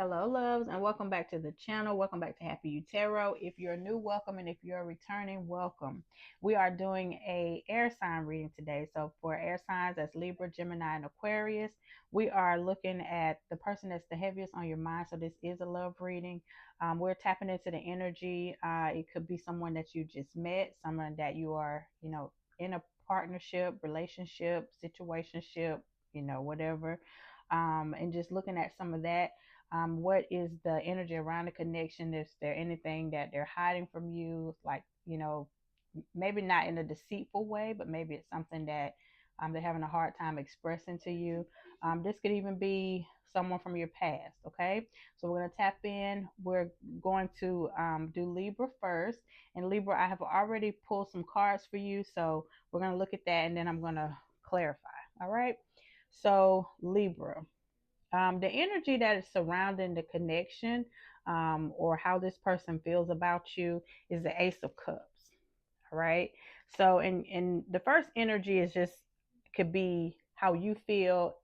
Hello, loves, and welcome back to the channel. Welcome back to Happy You Tarot. If you're new, welcome, and if you're returning, welcome. We are doing a air sign reading today. So for air signs, that's Libra, Gemini, and Aquarius. We are looking at the person that's the heaviest on your mind. So this is a love reading. We're tapping into the energy. It could be someone that you just met, someone that you are, in a partnership, relationship, situationship, whatever. And just looking at some of that. What is the energy around the connection? Is there anything that they're hiding from you? Like, maybe not in a deceitful way, but maybe it's something that they're having a hard time expressing to you. This could even be someone from your past. Okay. So we're going to tap in. We're going to do Libra first. And Libra, I have already pulled some cards for you. So we're going to look at that and then I'm going to clarify. All right. So, Libra. The energy that is surrounding the connection, or how this person feels about you, is the Ace of Cups. All right. So, and the first energy is just could be how you feel,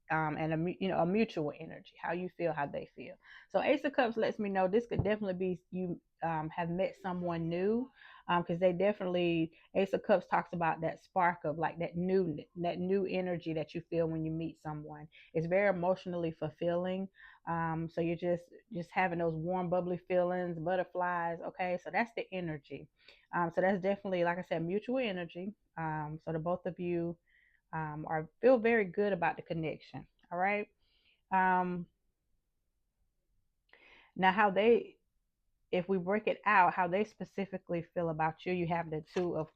and a mutual energy, how you feel, how they feel. So Ace of Cups lets me know this could definitely be you have met someone new, because they definitely, Ace of Cups talks about that spark of like that new energy that you feel when you meet someone. It's very emotionally fulfilling. So you're just having those warm, bubbly feelings, butterflies. Okay, so that's the energy. So that's definitely, like I said, mutual energy. So the both of you or feel very good about the connection. All right. Um, Now, if we break it out, how they specifically feel about you, you have the Two of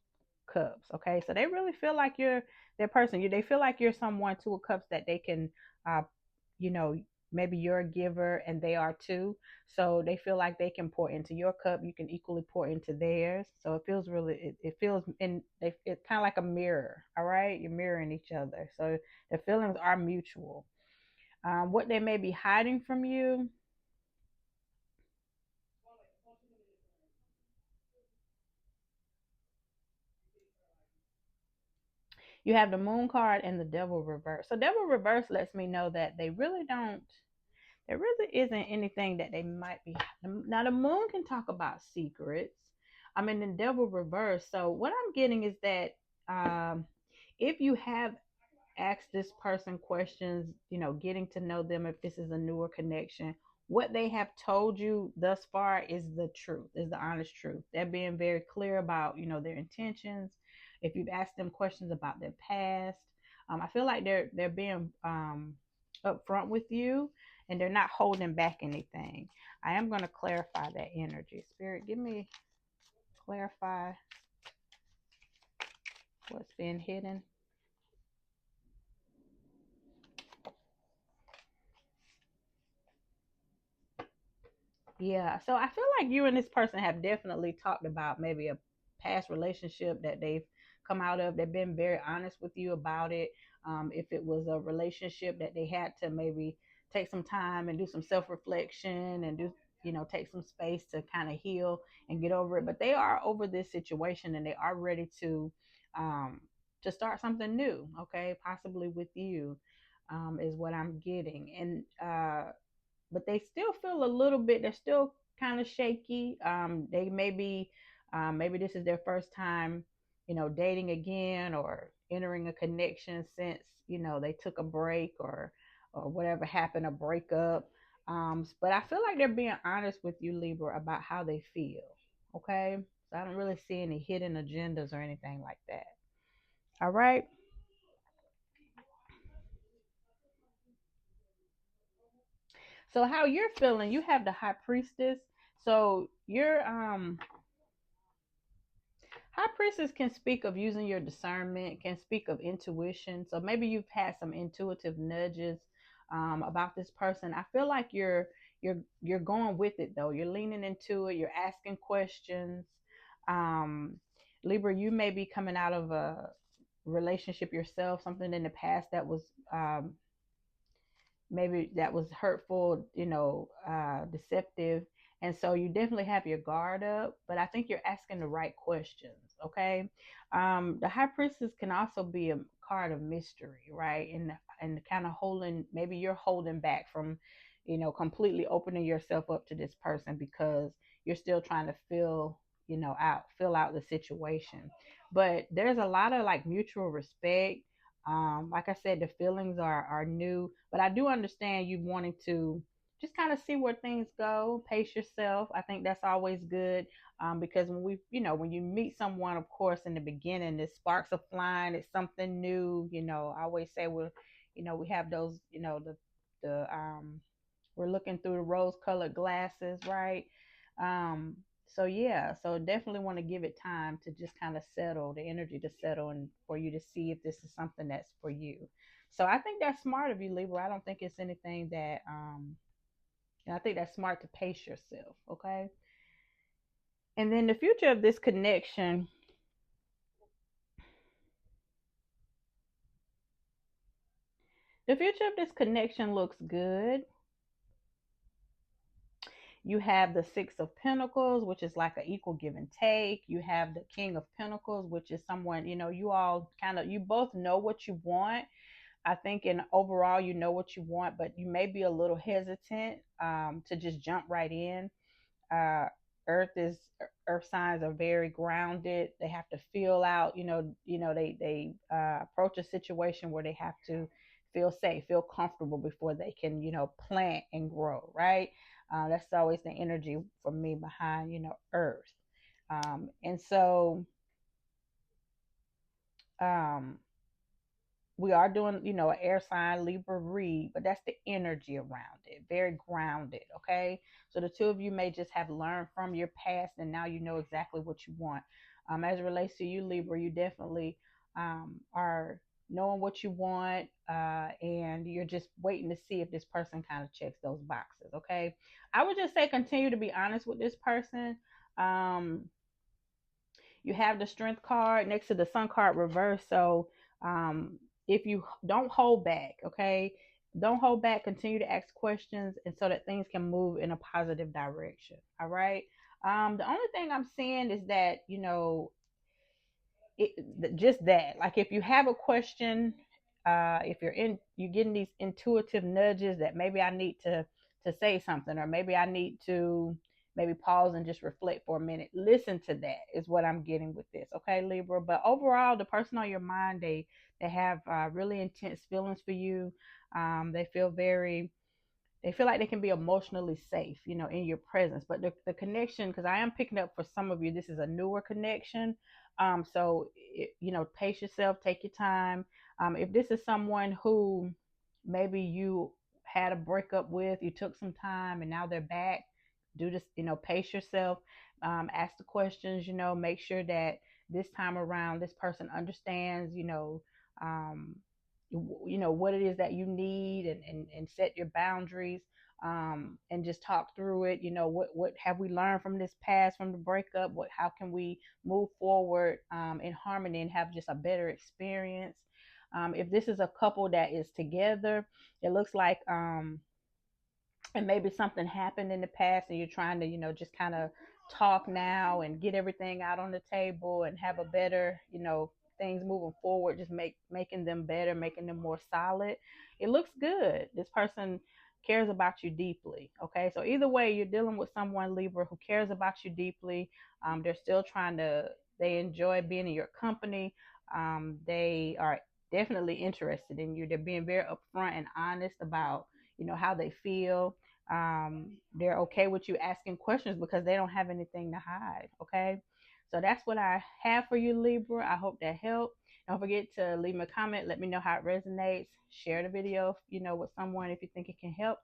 Cups. Okay. So they really feel like you're their person. They feel like you're someone, Two of Cups, that they can, uh, you know, maybe you're a giver and they are too. So they feel like they can pour into your cup. You can equally pour into theirs. So it feels really, it feels, it's kind of like a mirror. All right. You're mirroring each other. So the feelings are mutual. What they may be hiding from you, you have the Moon card and the Devil reverse. So Devil reverse lets me know that they really don't. There really isn't anything that they might be. Now the Moon can talk about secrets. I mean the Devil reverse. So what I'm getting is that, if you have asked this person questions, getting to know them, if this is a newer connection, what they have told you thus far is the truth, is the honest truth. They're being very clear about, their intentions. If you've asked them questions about their past, I feel like they're being upfront with you, and they're not holding back anything. I am going to clarify that energy. Spirit, give me clarify what's being hidden. Yeah, so I feel like you and this person have definitely talked about maybe a past relationship that they've come out of. They've been very honest with you about it. If it was a relationship that they had to maybe take some time and do some self reflection and take some space to kind of heal and get over it. But they are over this situation and they are ready um, to start something new. Okay, possibly with you, is what I'm getting. And but they still feel a little bit, they're still kind of shaky. They may be, maybe this is their first time, dating again or entering a connection since, they took a break or whatever happened, a breakup. But I feel like they're being honest with you, Libra, about how they feel. Okay. So I don't really see any hidden agendas or anything like that. All right. So how you're feeling, you have the High Priestess. So you're High Priestess can speak of using your discernment, can speak of intuition. So maybe you've had some intuitive nudges about this person. I feel like you're going with it though. You're leaning into it. You're asking questions. Um, Libra, you may be coming out of a relationship yourself, something in the past that was, maybe that was hurtful, deceptive. And so you definitely have your guard up, but I think you're asking the right questions. Okay. The High Priestess can also be a card of mystery, right? And kind of holding, maybe you're holding back from, completely opening yourself up to this person because you're still trying to fill out the situation. But there's a lot of like mutual respect. Like I said, the feelings are new, but I do understand you wanting to just kind of see where things go, pace yourself. I think that's always good. Because when you meet someone, of course, in the beginning, the sparks are flying. It's something new. I always say we have those, the we're looking through the rose-colored glasses, right? Um, so yeah, so definitely want to give it time to just kind of settle, the energy to settle, and for you to see if this is something that's for you. So I think that's smart of you, Libra. I don't think it's anything that, and I think that's smart to pace yourself, okay? And then the future of this connection, the future of this connection looks good. You have the Six of Pentacles, which is like an equal give and take. You have the King of Pentacles, which is someone, you all you both know what you want. I think in overall, you know what you want, but you may be a little hesitant to just jump right in. uh, earth is Earth signs are very grounded. They have to feel out, they approach a situation where they have to feel safe, feel comfortable before they can, plant and grow, right? That's always the energy for me behind, Earth. And so um we are doing, an air sign Libra read, but that's the energy around it. Very grounded, okay? So the two of you may just have learned from your past and now you know exactly what you want. As it relates to you, Libra, you definitely are knowing what you want, and you're just waiting to see if this person kind of checks those boxes, okay? I would just say continue to be honest with this person. Um, you have the Strength card next to the Sun card reverse. So um, if you don't hold back, okay, don't hold back. Continue to ask questions, and so that things can move in a positive direction. All right. The only thing I'm seeing is that just that, like, if you have a question, if you're getting these intuitive nudges that maybe I need to say something, or maybe I need to maybe pause and just reflect for a minute. Listen to that is what I'm getting with this, okay, Libra? But overall, the person on your mind, they have really intense feelings for you. They feel very they feel like they can be emotionally safe, in your presence. But the connection, because I am picking up for some of you, this is a newer connection. Pace yourself, take your time. If this is someone who maybe you had a breakup with, you took some time and now they're back, do this, pace yourself, ask the questions, make sure that this time around this person understands, um, what it is that you need, and set your boundaries, and just talk through it. What have we learned from this past, from the breakup? How can we move forward in harmony and have just a better experience? If this is a couple that is together, it looks like and maybe something happened in the past and you're trying to, just kind of talk now and get everything out on the table and have a better, things moving forward, just making them better, making them more solid. It looks good. This person cares about you deeply. Okay, so either way, you're dealing with someone, Libra, who cares about you deeply. They're still they enjoy being in your company. They are definitely interested in you. They're being very upfront and honest about, how they feel. They're okay with you asking questions because they don't have anything to hide. Okay, so that's what I have for you, Libra. I hope that helped. Don't forget to leave me a comment. Let me know how it resonates. Share the video, with someone if you think it can help.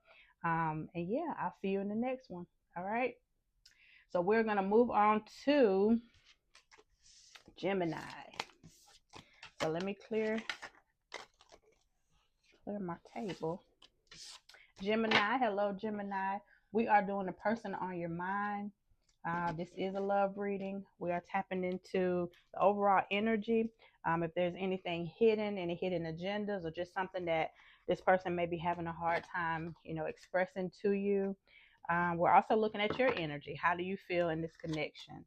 And yeah, I'll see you in the next one. All right. So we're gonna move on to Gemini. So let me clear my table. Gemini, hello, Gemini. We are doing a person on your mind. This is a love reading. We are tapping into the overall energy. If there's anything hidden, any hidden agendas, or just something that this person may be having a hard time, expressing to you. We're also looking at your energy. How do you feel in this connection?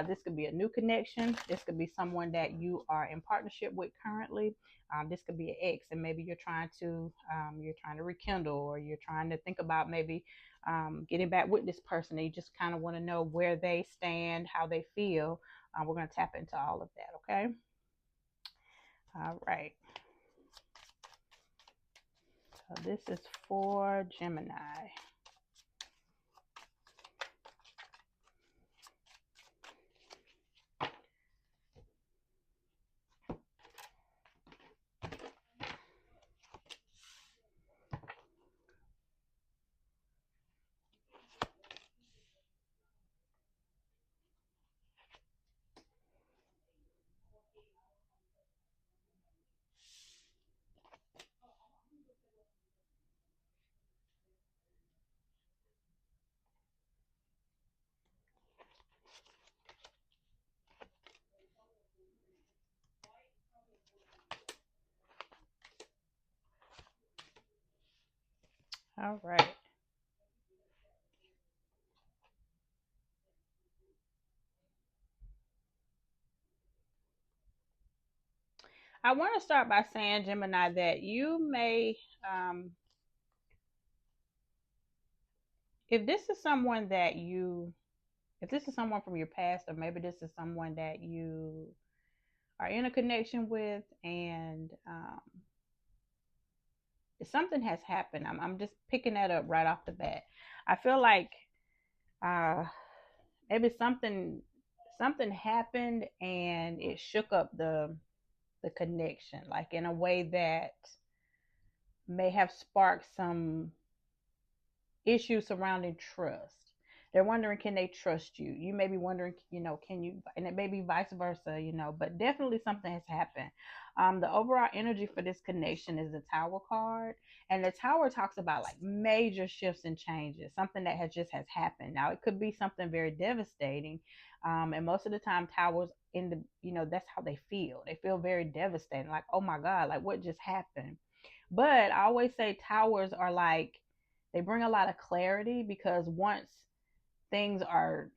This could be a new connection. This could be someone that you are in partnership with currently. This could be an ex, and maybe you're trying to rekindle, or you're trying to think about maybe getting back with this person. And you just kind of want to know where they stand, how they feel. We're going to tap into all of that. Okay. All right. So this is for Gemini. All right. I want to start by saying, Gemini, that you may, if this is someone that you, if this is someone from your past, or maybe this is someone that you are in a connection with, and something has happened. I'm just picking that up right off the bat. I feel like uh, maybe something happened and it shook up the connection, like in a way that may have sparked some issues surrounding trust. They're wondering, can they trust you? You may be wondering, can you, and it may be vice versa, but definitely something has happened. The overall energy for this connection is the Tower card. And the Tower talks about like major shifts and changes, something that has happened. Now, it could be something very devastating. And most of the time, Towers that's how they feel. They feel very devastating, like, oh my God, like what just happened? But I always say Towers are like, they bring a lot of clarity, because once things are,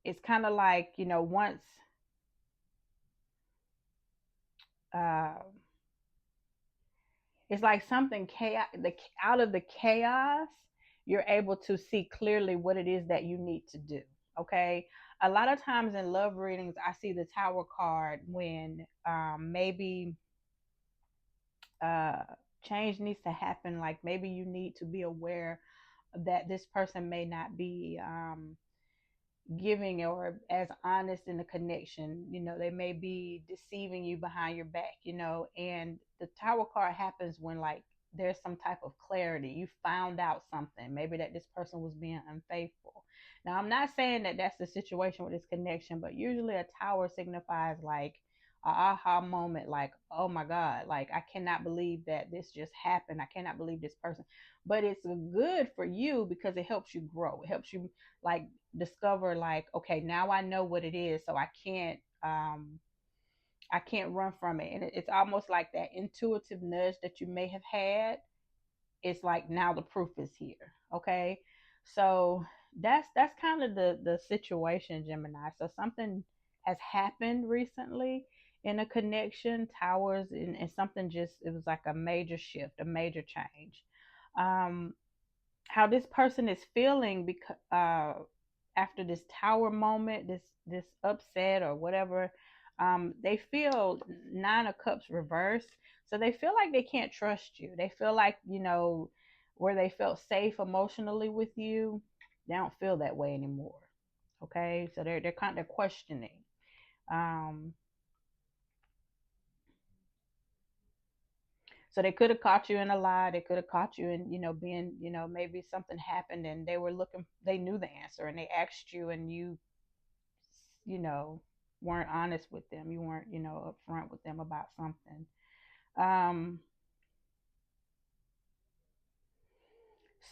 it's kind of like, once uh, it's like something chaos, out of the chaos, you're able to see clearly what it is that you need to do. Okay. A lot of times in love readings, I see the Tower card when maybe uh, change needs to happen. Like maybe you need to be aware that this person may not be giving or as honest in the connection. They may be deceiving you behind your back, and the Tower card happens when like there's some type of clarity. You found out something, maybe that this person was being unfaithful. Now, I'm not saying that that's the situation with this connection, but usually a Tower signifies like a aha moment, like, oh my God, like I cannot believe that this just happened. I cannot believe this person. But it's good for you because it helps you grow. It helps you like discover, like, okay, now I know what it is, so I can't run from it. And it's almost like that intuitive nudge that you may have had. It's like now the proof is here. Okay. So that's kind of the situation, Gemini. So something has happened recently in a connection, Towers, and something, just, it was like a major shift, a major change. um how this person is feeling, because after this Tower moment, this upset or whatever, they feel Nine of Cups reversed. So they feel like they can't trust you. They feel like, where they felt safe emotionally with you, they don't feel that way anymore. Okay, so they're kind of questioning. Um, So they could have caught you in a lie. They could have caught you in, being, maybe something happened and they knew the answer and they asked you, and you know, weren't honest with them. You weren't, upfront with them about something. Um,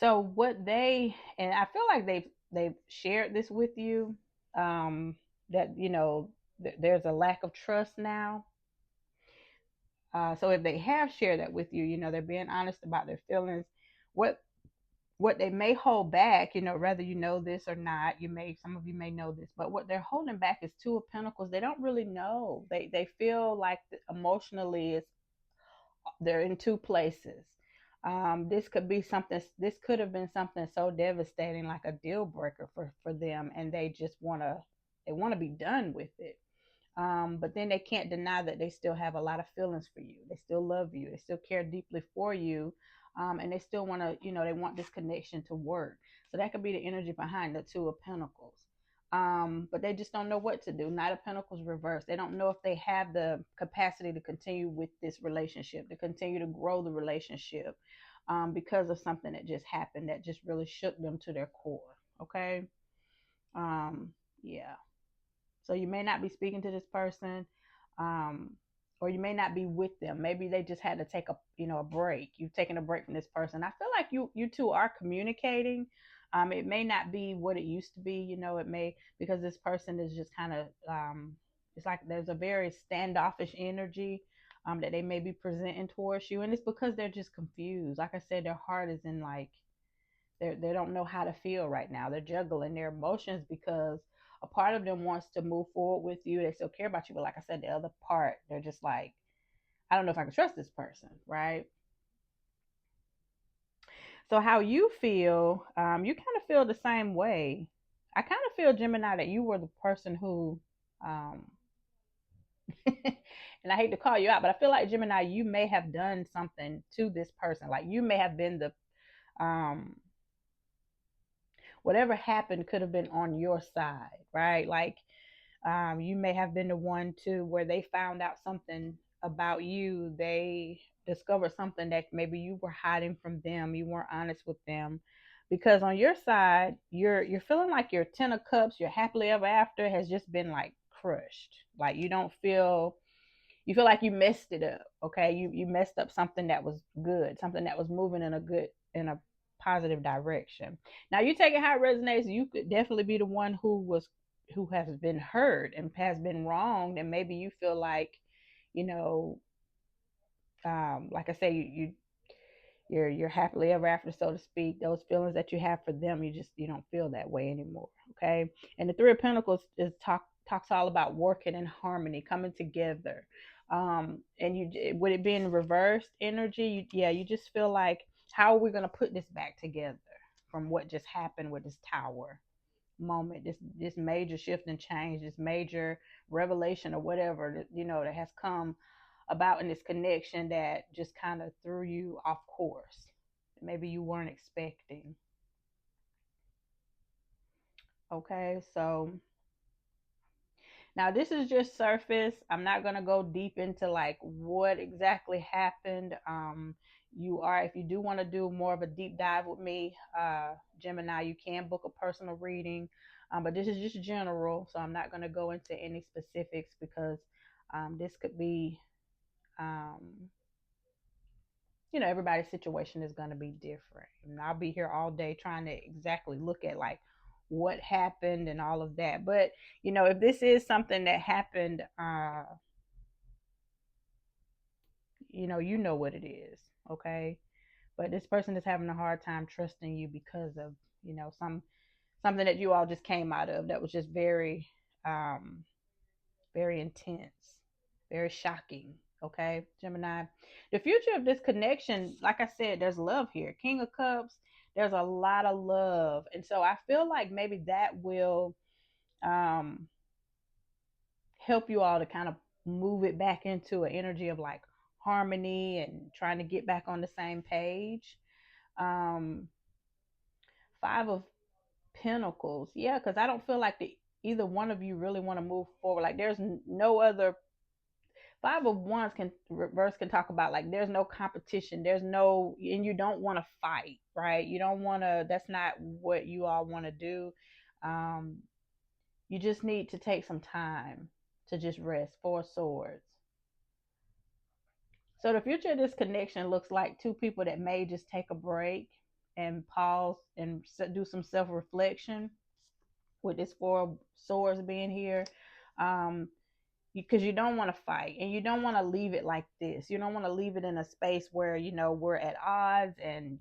so and I feel like they've shared this with you, that, there's a lack of trust now. So if they have shared that with you, they're being honest about their feelings. What what they may hold back, whether you know this or not, some of you may know this, but what they're holding back is Two of Pentacles. They don't really know. They feel like emotionally they're in two places. This could be something. This could have been something so devastating, like a deal breaker for them, and they want to be done with it. But then they can't deny that they still have a lot of feelings for you. They still love you. They still care deeply for you. And they still want to, they want this connection to work. So that could be the energy behind the Two of Pentacles. But they just don't know what to do. Knight of Pentacles reversed. They don't know if they have the capacity to continue with this relationship, to continue to grow the relationship, because of something that just happened that just really shook them to their core. Okay. Um, yeah. So you may not be speaking to this person, um, or you may not be with them. Maybe they just had to take a break. You've taken a break from this person. I feel like you two are communicating. It may not be what it used to be. It may, because this person is just kind of, it's like there's a very standoffish energy, that they may be presenting towards you, and it's because they're just confused. Like I said, their heart is in like they don't know how to feel right now. They're juggling their emotions because a part of them wants to move forward with you. They still care about you, but like I said, the other part, they're just like, I don't know if I can trust this person, right? So how you feel, you kind of feel the same way. I kind of feel, Gemini, that you were the person who, um, and I hate to call you out, but I feel like, Gemini, you may have done something to this person. Like you may have been the, um, whatever happened could have been on your side, right? Like, you may have been the one to where they found out something about you. They discovered something that maybe you were hiding from them. You weren't honest with them, because on your side, you're feeling like your Ten of Cups, your happily ever after, has just been like crushed. Like you feel like you messed it up. Okay, you messed up something that was good, something that was moving in a positive direction. Now you take it how it resonates. You could definitely be the one who has been hurt and has been wronged, and maybe you feel like, you know, like I say, you're happily ever after, so to speak. Those feelings that you have for them, you don't feel that way anymore. Okay, and the Three of Pentacles talks all about working in harmony, coming together. And with it being reversed energy, you just feel like, how are we going to put this back together from what just happened with this tower moment, this major shift and change, this major revelation or whatever that has come about in this connection that just kind of threw you off course. Maybe you weren't expecting. Okay, so now this is just surface. I'm not gonna go deep into like what exactly happened. If you do want to do more of a deep dive with me, Gemini, you can book a personal reading. But this is just general, so I'm not gonna go into any specifics because this could be, um, everybody's situation is gonna be different, and I'll be here all day trying to exactly look at like what happened and all of that. But if this is something that happened, you know what it is. Okay, but this person is having a hard time trusting you because of something that you all just came out of that was just very, um very intense, very shocking. Okay, Gemini, the future of this connection, like I said, there's love here. King of Cups, there's a lot of love, and so I feel like maybe that will, um help you all to kind of move it back into an energy of like harmony and trying to get back on the same page. Um, Five of Pentacles, yeah, because I don't feel like either one of you really want to move forward. Like there's no other. Five of Wands can reverse, can talk about like there's no competition, there's no, and you don't want to fight, right? You don't want to. That's not what you all want to do. Um, you just need to take some time to just rest. Four of Swords. So the future of this connection looks like two people that may just take a break and pause and do some self-reflection, with this Four of Swords being here. Um, because you don't want to fight, and you don't want to leave it like this. You don't want to leave it in a space where we're at odds, and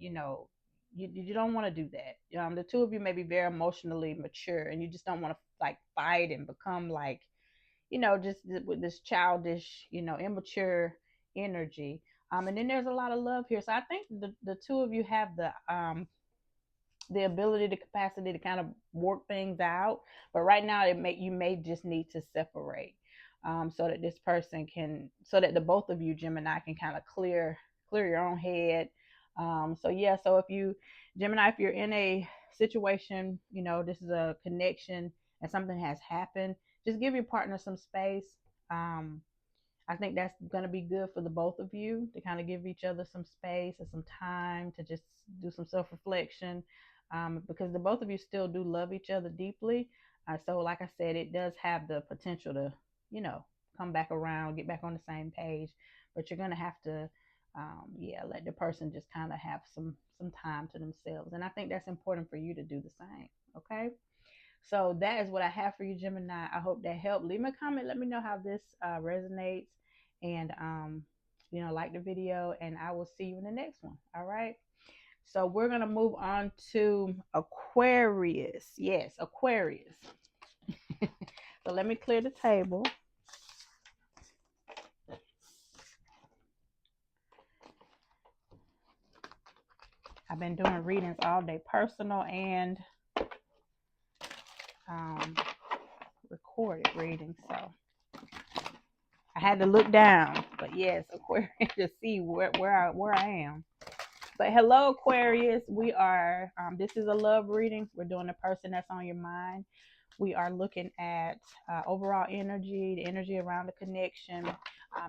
you don't want to do that. The two of you may be very emotionally mature, and you just don't want to like fight and become like, just with this childish, immature energy. And then there's a lot of love here. So I think the two of you have the ability, the capacity to kind of work things out. But right now, you may just need to separate, so that this person can, so that the both of you, Gemini, can kind of clear your own head. So yeah, so if you, Gemini, if you're in a situation, this is a connection and something has happened, just give your partner some space. Um, I think that's going to be good for the both of you to kind of give each other some space and some time to just do some self reflection, because the both of you still do love each other deeply. So, like I said, it does have the potential to, come back around, get back on the same page. But you're going to have to, yeah, let the person just kind of have some time to themselves. And I think that's important for you to do the same. Okay. So that is what I have for you, Gemini. I hope that helped. Leave me a comment. Let me know how this resonates. And, like the video. And I will see you in the next one. All right. So we're going to move on to Aquarius. Yes, Aquarius. So let me clear the table. I've been doing readings all day, personal and recorded readings. So I had to look down. But yes, Aquarius, to see where I am. But hello, Aquarius. We are, this is a love reading. We're doing the person that's on your mind. We are looking at overall energy, the energy around the connection.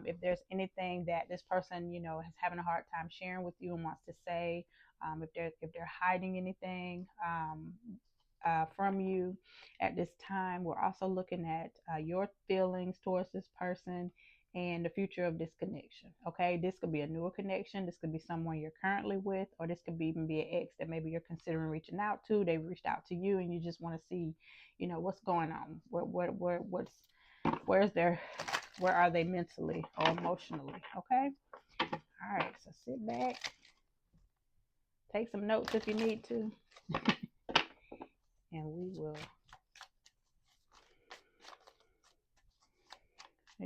If there's anything that this person, is having a hard time sharing with you and wants to say, if they're hiding anything from you at this time. We're also looking at your feelings towards this person and the future of this connection. Okay, this could be a newer connection. This could be someone you're currently with, or this could even be an ex that maybe you're considering reaching out to. They reached out to you, and you just want to see, what's going on. Where are they mentally or emotionally? Okay. All right. So sit back, take some notes if you need to, and we're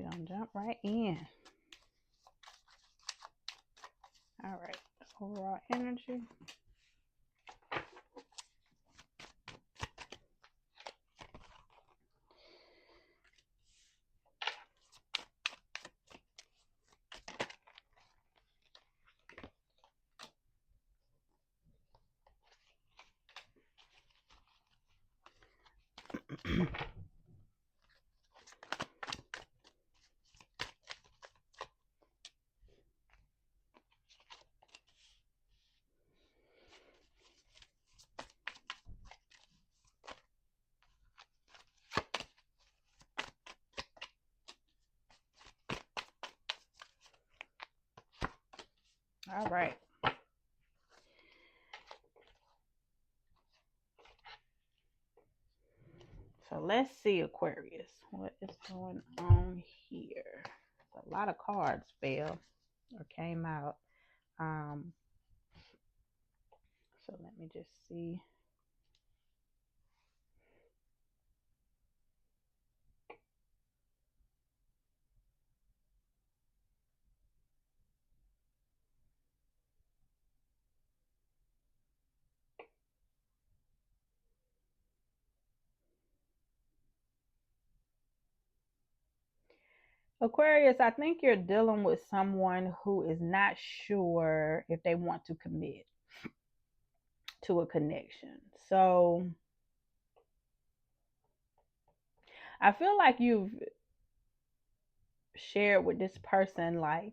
gonna jump right in. All right, overall energy. All right. So let's see, Aquarius, what is going on here? A lot of cards fell or came out. So let me just see. Aquarius, I think you're dealing with someone who is not sure if they want to commit to a connection. So I feel like you've shared with this person, like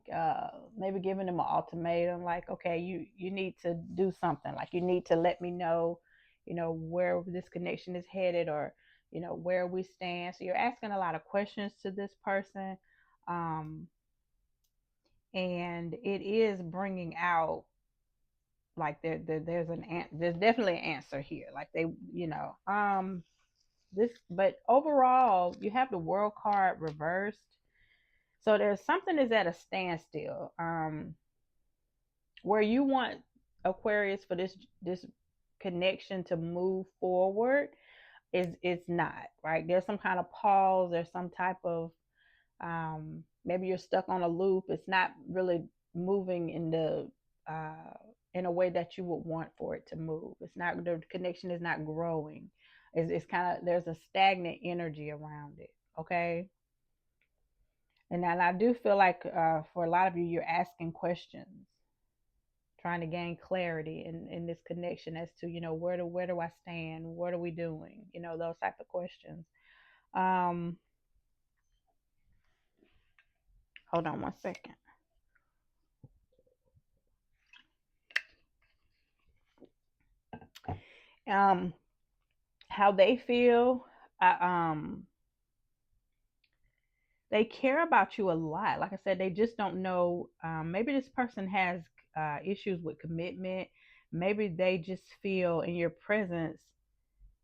maybe giving them an ultimatum, like, okay, you need to do something, like you need to let me know, where this connection is headed, or where we stand. So you're asking a lot of questions to this person, um and it is bringing out like there's definitely an answer here, like they, this, but overall you have the world card reversed. So there's something is at a standstill, where you want Aquarius, for this connection to move forward, is it's not right. There's some kind of pause. There's some type of maybe you're stuck on a loop. It's not really moving uh, in a way that you would want for it to move. It's not, the connection is not growing. It's kind of, there's a stagnant energy around it. Okay. And then I do feel like for a lot of you, you're asking questions, trying to gain clarity in this connection as to, where do I stand? What are we doing? Those type of questions. Um, Hold on one second. Um, how they feel, um, they care about you a lot. Like I said, they just don't know. Maybe this person has issues with commitment. Maybe they just feel in your presence,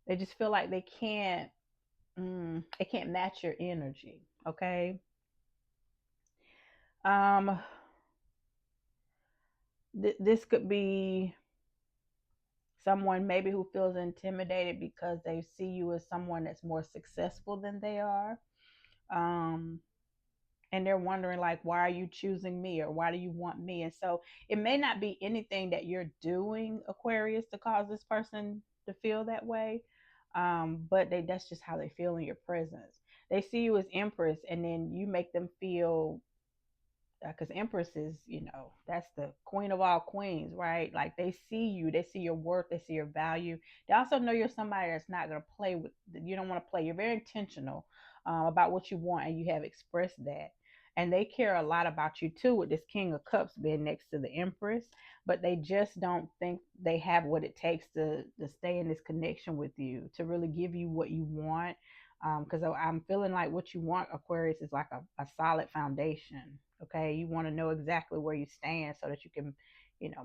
they just feel like they can't match your energy. Okay. Um, this could be someone maybe who feels intimidated because they see you as someone that's more successful than they are. Um, and they're wondering, like, why are you choosing me, or why do you want me? And so it may not be anything that you're doing, Aquarius, to cause this person to feel that way. But that's just how they feel in your presence. They see you as Empress, and then you make them feel, because Empress is, that's the queen of all queens, right? Like, they see you, they see your worth, they see your value. They also know you're somebody that's not going to play with, you don't want to play. You're very intentional about what you want, and you have expressed that. And they care a lot about you too, with this King of Cups being next to the Empress, but they just don't think they have what it takes to stay in this connection with you, to really give you what you want. Because I'm feeling like what you want, Aquarius, is like a solid foundation. Okay, you want to know exactly where you stand so that you can,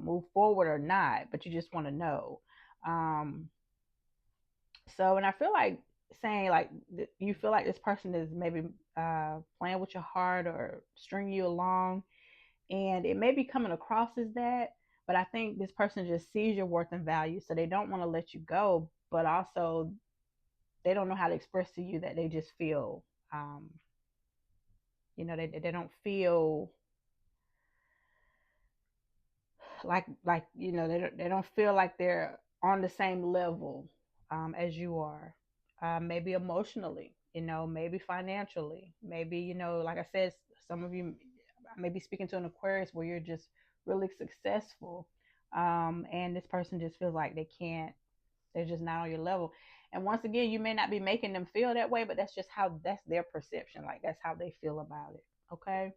move forward or not, but you just want to know. Um, so, and I feel like saying, like, you feel like this person is maybe playing with your heart or stringing you along, and it may be coming across as that. But I think this person just sees your worth and value, so they don't want to let you go, but also they don't know how to express to you that they just feel, um, they don't feel like they don't feel like they're on the same level as you are. Maybe emotionally, maybe financially, maybe, like I said, some of you may be speaking to an Aquarius where you're just really successful, and this person just feels like they're just not on your level. And once again, you may not be making them feel that way, but that's their perception. Like, that's how they feel about it. Okay.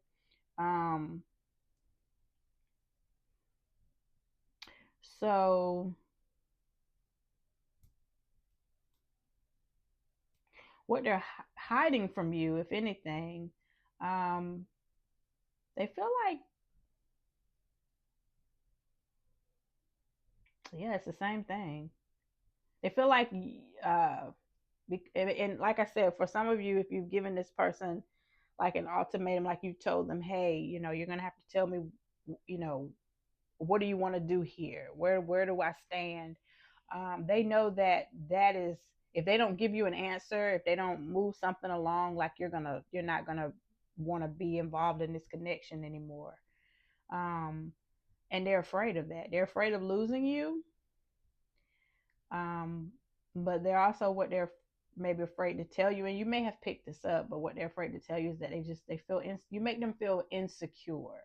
um so what they're hiding from you, if anything, um, they feel like, yeah, it's the same thing. They feel like, uh, and like I said, for some of you, if you've given this person like an ultimatum, like you told them, hey, you're gonna have to tell me, you know, what do you want to do here? Where do I stand? They know that is, if they don't give you an answer, if they don't move something along, like, you're not gonna want to be involved in this connection anymore. Um, and they're afraid of that. They're afraid of losing you. Um, but they're also, what they're maybe afraid to tell you, and you may have picked this up, but what they're afraid to tell you is that they feel you make them feel insecure.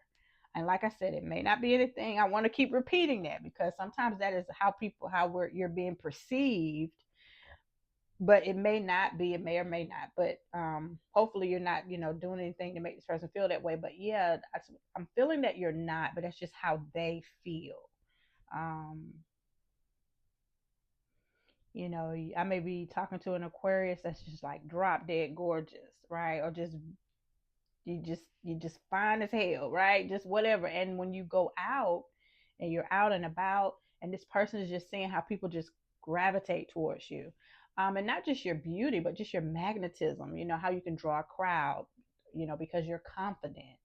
And like I said, it may not be anything. I want to keep repeating that because sometimes that is how you're being perceived, but it may not be. It may or may not. But hopefully you're not, doing anything to make this person feel that way. But yeah, I'm feeling that you're not, but that's just how they feel. Um, I may be talking to an Aquarius that's just like drop dead gorgeous, right? Or just you just fine as hell, right? Just whatever. And when you go out and you're out and about, and this person is just seeing how people just gravitate towards you, and not just your beauty, but just your magnetism. How you can draw a crowd, because you're confident.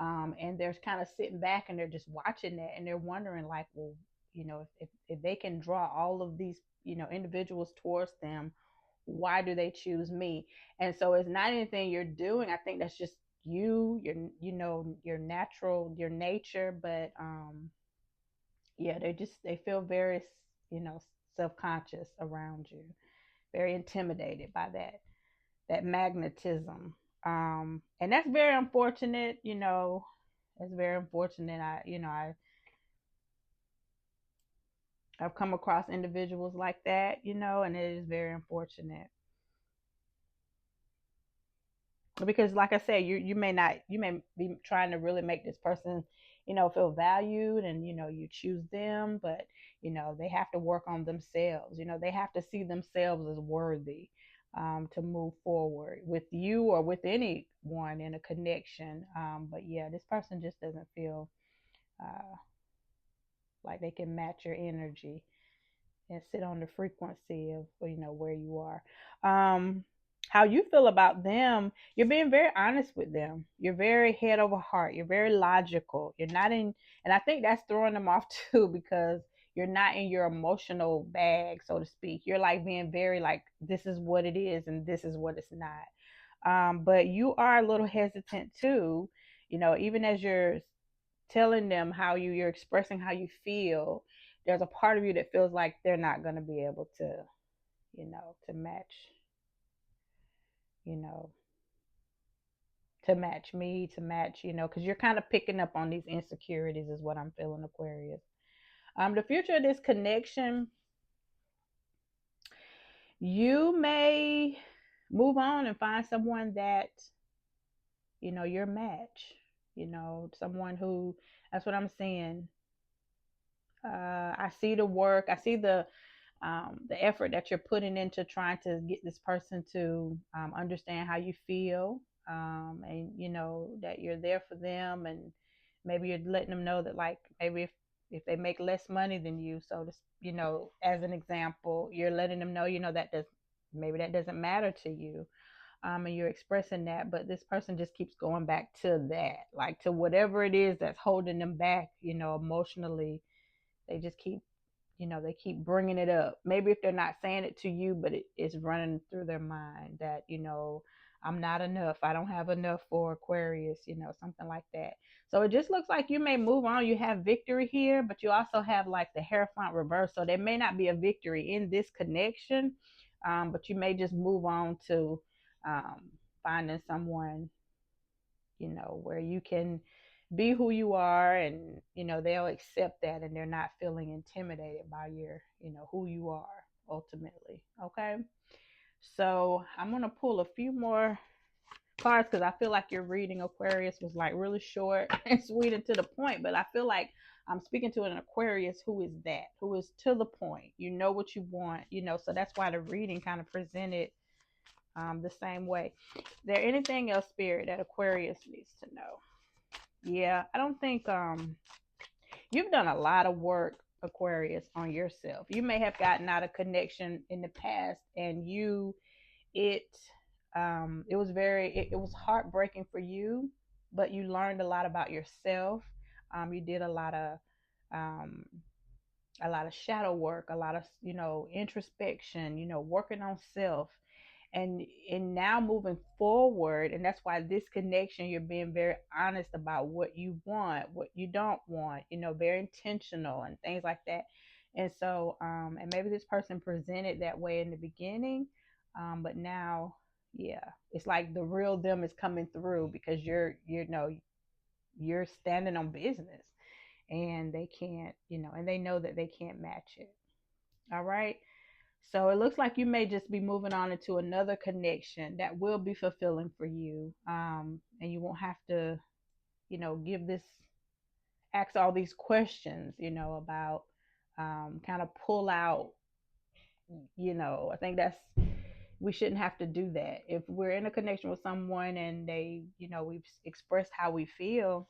And they're kind of sitting back and they're just watching that, and they're wondering, like, well, if they can draw all of these, individuals towards them, why do they choose me? And so it's not anything you're doing. I think that's just your natural, your nature. But yeah, they feel very, you know, self-conscious around you, very intimidated by that magnetism. And that's very unfortunate. It's very unfortunate. I've come across individuals like that, and it is very unfortunate because, like I said, you may be trying to really make this person, feel valued, and you choose them, but they have to work on themselves. They have to see themselves as worthy, to move forward with you or with anyone in a connection. But yeah, this person just doesn't feel uh, like they can match your energy and sit on the frequency of where you are. How you feel about them, you're being very honest with them, you're very head over heart, you're very logical, you're not in, and I think that's throwing them off too, because you're not in your emotional bag, so to speak. You're like being very like, this is what it is and this is what it's not. But you are a little hesitant too, even as you're telling them you're expressing how you feel. There's a part of you that feels like they're not going to be able to, to match, you know to match me, to match, because you're kind of picking up on these insecurities, is what I'm feeling, Aquarius. The future of this connection, you may move on and find someone that, your match, someone who, that's what I'm seeing. I see the work, I see the effort that you're putting into trying to get this person to understand how you feel, and that you're there for them, and maybe you're letting them know that, like, maybe if they make less money than you, so to, as an example, you're letting them know, that does maybe that doesn't matter to you, and you're expressing that, but this person just keeps going back to that, like to whatever it is that's holding them back, emotionally. They just keep, they keep bringing it up. Maybe if they're not saying it to you, but it's running through their mind that, I'm not enough. I don't have enough for Aquarius, something like that. So it just looks like you may move on. You have victory here, but you also have like the Hierophant reverse. So there may not be a victory in this connection, but you may just move on to um, finding someone, where you can be who you are, and they'll accept that, and they're not feeling intimidated by your, who you are ultimately. Okay, so I'm going to pull a few more cards because I feel like your reading, Aquarius, was like really short and sweet and to the point, but I feel like I'm speaking to an Aquarius who is to the point, what you want, so that's why the reading kind of presented the same way. Is there anything else, Spirit, that Aquarius needs to know? Yeah, I don't think you've done a lot of work, Aquarius, on yourself. You may have gotten out of connection in the past, and it it was heartbreaking for you, but you learned a lot about yourself. You did um a lot of shadow work, a lot of, introspection, working on self, and now moving forward, and that's why this connection, you're being very honest about what you want, what you don't want, very intentional and things like that. And so and maybe this person presented that way in the beginning, but now, yeah, it's like the real them is coming through, because you're standing on business, and they can't, and they know that they can't match it. All right. So it looks like you may just be moving on into another connection that will be fulfilling for you. And you won't have to, give this, ask all these questions, about kind of pull out, I think we shouldn't have to do that. If we're in a connection with someone and they, we've expressed how we feel,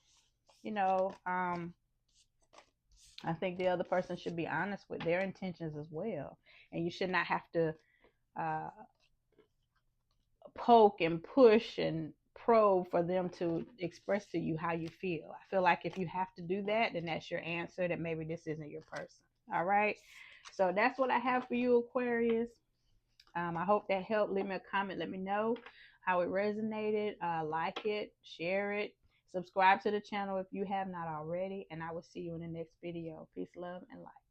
you know, um, I think the other person should be honest with their intentions as well. And you should not have to uh, poke and push and probe for them to express to you how you feel. I feel like if you have to do that, then that's your answer that maybe this isn't your person. All right. So that's what I have for you, Aquarius. I hope that helped. Leave me a comment. Let me know how it resonated. Like it, share it, subscribe to the channel if you have not already. And I will see you in the next video. Peace, love, and light.